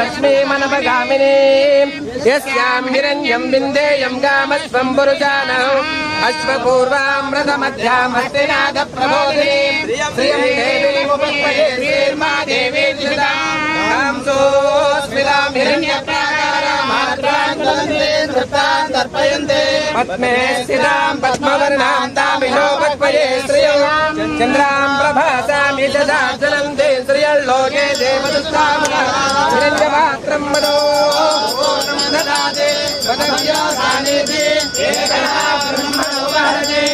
लक्ष्मी मनपगामिनी यस्यां हिरण्यं बिन्देयं गामस्वं पुरुषानः अश्वपूर्वामृतमध्यामस्तिनाद प्रबोधिनी श्रियं देवीमुपस्महे श्रीर्मा देवी दिशतां सोऽस्मितां हिरण्यप्राकारामात्रां तर्पयन्ते पद्मे स्थितां पद्मवर्णां तामिनो पक्वये श्रियं चन्द्रां प्रभासां यशसाचलन्ते श्रियल्लोके देवदुस्तामनः हिरण्यपात्रं मनो ददाते वदव्यासानेति एकदा ब्रह्मणो वहते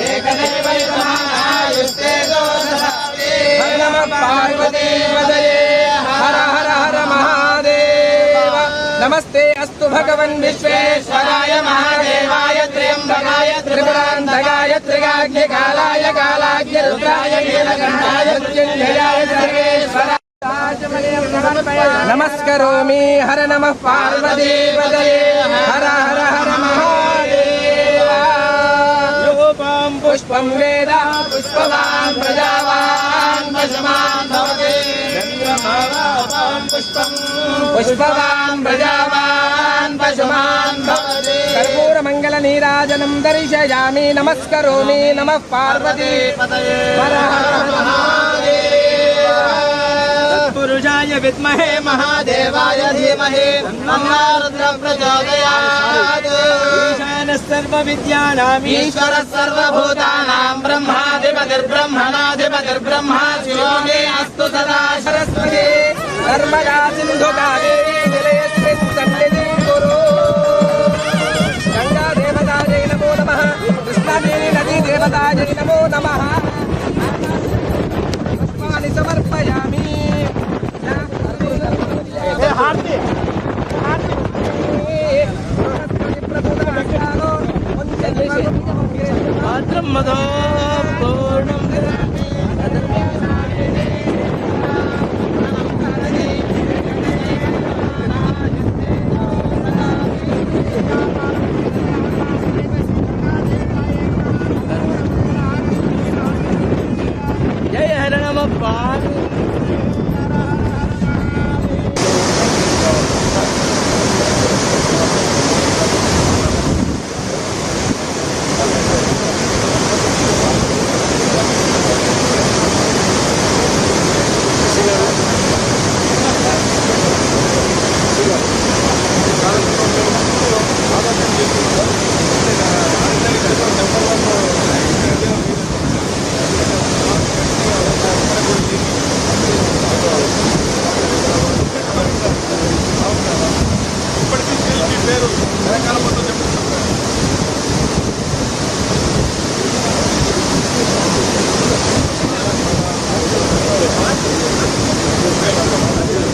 एकदैवैकमायुस्ते दोषदाते नमः पार्वती पदये हर हर हर महादेव नमस्ते अस्तु भगवन् विश्वेश्वराय महादेवाय त्र्यम्बकाय त्रिपुरान्तकाय त्रिकाग्निकालाय कालाग्नि रुद्राय नीलकण्ठाय मृत्युञ्जयाय सर्वेश्वराय नमस्करोमि हर नमः पार्वती पदये हर हर हर महादेव योपं पुष्पं वेद पुष्पवान् प्रजावान् पशुमान् भवति पुष्पवान् प्रजावान् पशुमान् भवति कर्पूरमङ्गलनीराजनं दर्शयामि नमस्करोमि नमः पार्वती पदये हर हर महादेव पुरुषाय विद्महे महादेवाय धीमहि तन्नो रुद्रः प्रचोदयात् ईशानः सर्वविद्यानाम् ईश्वरः सर्वभूतानां ब्रह्माधिपतिर्ब्रह्मणाधिपतिर्ब्रह्मा शिवो मे अस्तु सदा सरस्वती नर्मदा सिन्धु कावेरी जलेऽस्मिन् सन्निधिं कुरु गंगा देवतायै नमो नमः कृष्णादेवी नदी देवतायै नमो नमः पुष्पाणि समर्पयामि मधो पूर्णं जय हर नमः पार्वती ఇప్పటికీ పేరు తెలంగాణ మొత్తం చెప్తున్నారు.